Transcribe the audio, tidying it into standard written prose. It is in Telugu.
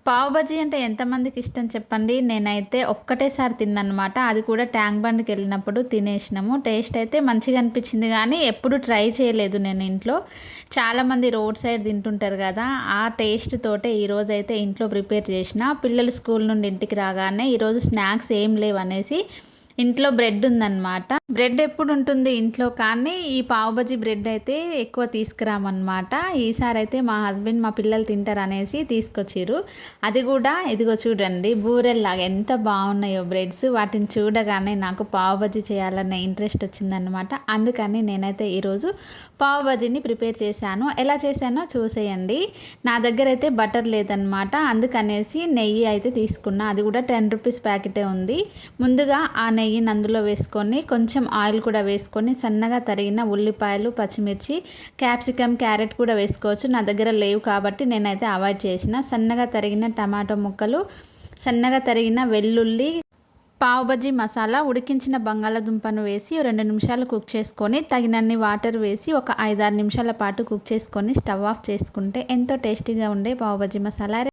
పావు బజ్జీ అంటే ఎంతమందికి ఇష్టం చెప్పండి. నేనైతే ఒక్కటేసారి తిన్నాననమాట. అది కూడా ట్యాంక్ బండ్‌కెళ్ళినప్పుడు తినేసినాము. టేస్ట్ అయితే మంచిగా అనిపించింది గానీ, ఎప్పుడు ట్రై చేయలేదు నేను ఇంట్లో. చాలామంది రోడ్ సైడ్ తింటుంటారు గదా! ఆ టేస్ట్ తోటే ఈరోజైతే ఇంట్లో ప్రిపేర్ చేసిన. పిల్లలు స్కూల్ నుండి ఇంటికి రాగానే ఈరోజు స్నాక్స్ ఏం లేవనేసి ఇంట్లో బ్రెడ్ ఉందనమాట. బ్రెడ్ ఎప్పుడుంటుంది ఇంట్లో, కానీ ఈ పావు బజ్జీ బ్రెడ్ అయితే ఎక్కువ తీసుకురామనమాట. ఈసారైతే మా హస్బెండ్ మా పిల్లలు తింటారనేసి తీసుకొచ్చిర్రు. అది కూడా ఇదిగో చూడండి, బూరెల్లాగా ఎంత బాగున్నాయో బ్రెడ్స్. వాటిని చూడగానే నాకు పావు బజ్జీ చేయాలన్న ఇంట్రెస్ట్ వచ్చిందనమాట. అందుకని నేనైతే ఈరోజు పావు బజ్జీని ప్రిపేర్ చేశాను. ఎలా చేశానో చూసేయండి. నా దగ్గర అయితే బటర్ లేదనమాట. అందుకనేసి నెయ్యి అయితే తీసుకున్నా. అది కూడా 10 రూపీస్ ప్యాకెటే ఉంది. ముందుగా ఆ నెయ్యిని అందులో వేసుకొని కొంచెం ఆయిల్ కూడా వేసుకొని సన్నగా తరిగిన ఉల్లిపాయలు, పచ్చిమిర్చి, క్యాప్సికమ్, క్యారెట్ కూడా వేసుకోవచ్చు. నా దగ్గర లేవు కాబట్టి నేనైతే అవాయిడ్ చేసిన. సన్నగా తరిగిన టమాటో ముక్కలు, సన్నగా తరిగిన వెల్లుల్లి, పావు బజ్జీ మసాలా, ఉడికించిన బంగాళాదుంపను వేసి 2 నిమిషాలు కుక్ చేసుకొని తగినన్ని వాటర్ వేసి ఒక 5-6 నిమిషాల పాటు కుక్ చేసుకొని స్టవ్ ఆఫ్ చేసుకుంటే ఎంతో టేస్టీగా ఉండే పావు బజ్జీ మసాలా